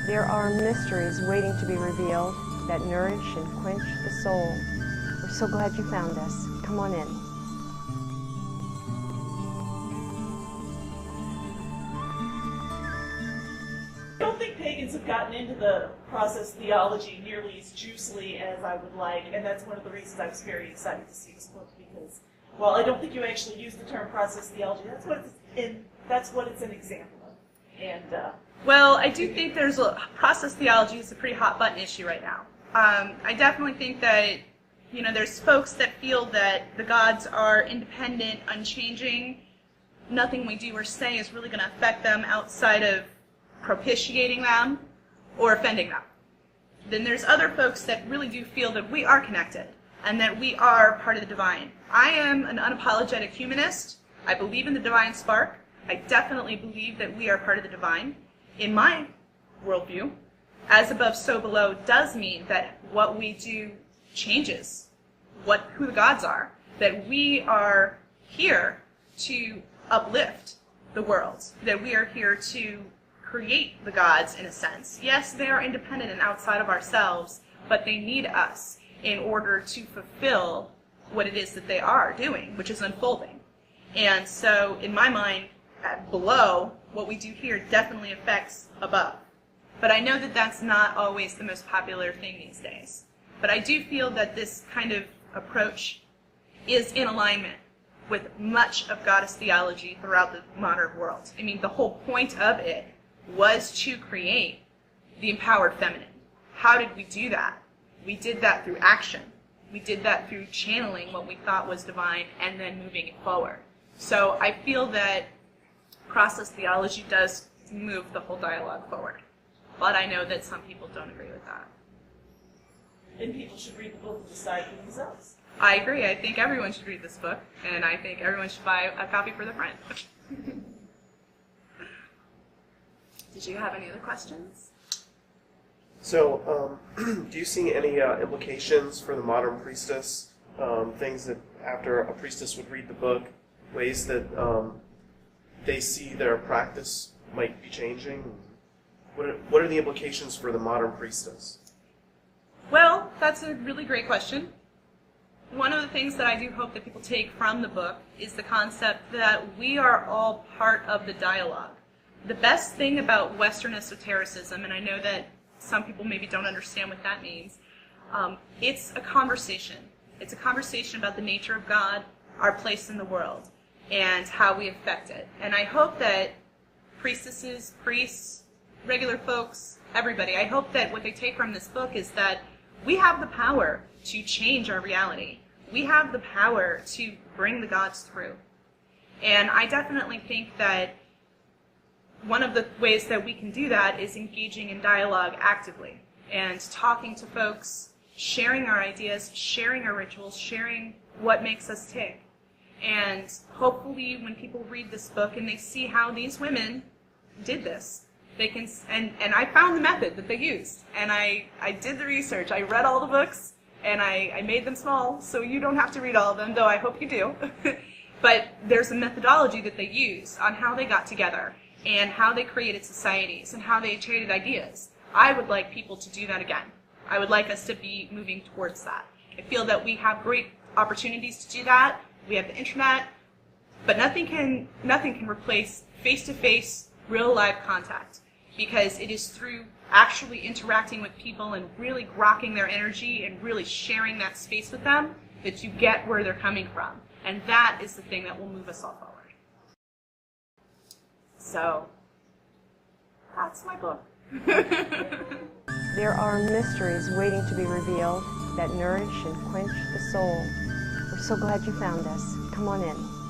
There are mysteries waiting to be revealed that nourish and quench the soul. We're so glad you found us. Come on in. I don't think pagans have gotten into the process theology nearly as juicily as I would like, and that's one of the reasons I was very excited to see this book, because while I don't think you actually use the term process theology, that's what it's an example of. And well, I do think there's process theology is a pretty hot button issue right now. I definitely think that, there's folks that feel that the gods are independent, unchanging. Nothing we do or say is really going to affect them outside of propitiating them or offending them. Then there's other folks that really do feel that we are connected and that we are part of the divine. I am an unapologetic humanist. I believe in the divine spark. I definitely believe that we are part of the divine. In my worldview, as above, so below does mean that what we do changes who the gods are, that we are here to uplift the world, that we are here to create the gods in a sense. Yes, they are independent and outside of ourselves, but they need us in order to fulfill what it is that they are doing, which is unfolding. And so, in my mind, below, what we do here definitely affects above. But I know that that's not always the most popular thing these days. But I do feel that this kind of approach is in alignment with much of goddess theology throughout the modern world. I mean, the whole point of it was to create the empowered feminine. How did we do that? We did that through action. We did that through channeling what we thought was divine and then moving it forward. So I feel that process theology does move the whole dialogue forward. But I know that some people don't agree with that. And people should read the book and decide for themselves. I agree. I think everyone should read this book, and I think everyone should buy a copy for their friend. Did you have any other questions? So, do you see any implications for the modern priestess? Things that after a priestess would read the book, ways that they see their practice might be changing? What are the implications for the modern priestess? Well, that's a really great question. One of the things that I do hope that people take from the book is the concept that we are all part of the dialogue. The best thing about Western esotericism, and I know that some people maybe don't understand what that means, it's a conversation. It's a conversation about the nature of God, our place in the world, and how we affect it. And I hope that priestesses, priests, regular folks, everybody, I hope that what they take from this book is that we have the power to change our reality. We have the power to bring the gods through. And I definitely think that one of the ways that we can do that is engaging in dialogue actively and talking to folks, sharing our ideas, sharing our rituals, sharing what makes us tick. And hopefully when people read this book and they see how these women did this, they can, and I found the method that they used. And I did the research. I read all the books, and I made them small, so you don't have to read all of them, though I hope you do. But there's a methodology that they use on how they got together and how they created societies and how they traded ideas. I would like people to do that again. I would like us to be moving towards that. I feel that we have great opportunities to do that. We have the internet, but nothing can replace face-to-face, real live contact, because it is through actually interacting with people and really grokking their energy and really sharing that space with them that you get where they're coming from. And that is the thing that will move us all forward. So, that's my book. There are mysteries waiting to be revealed that nourish and quench the soul. We're so glad you found us. Come on in.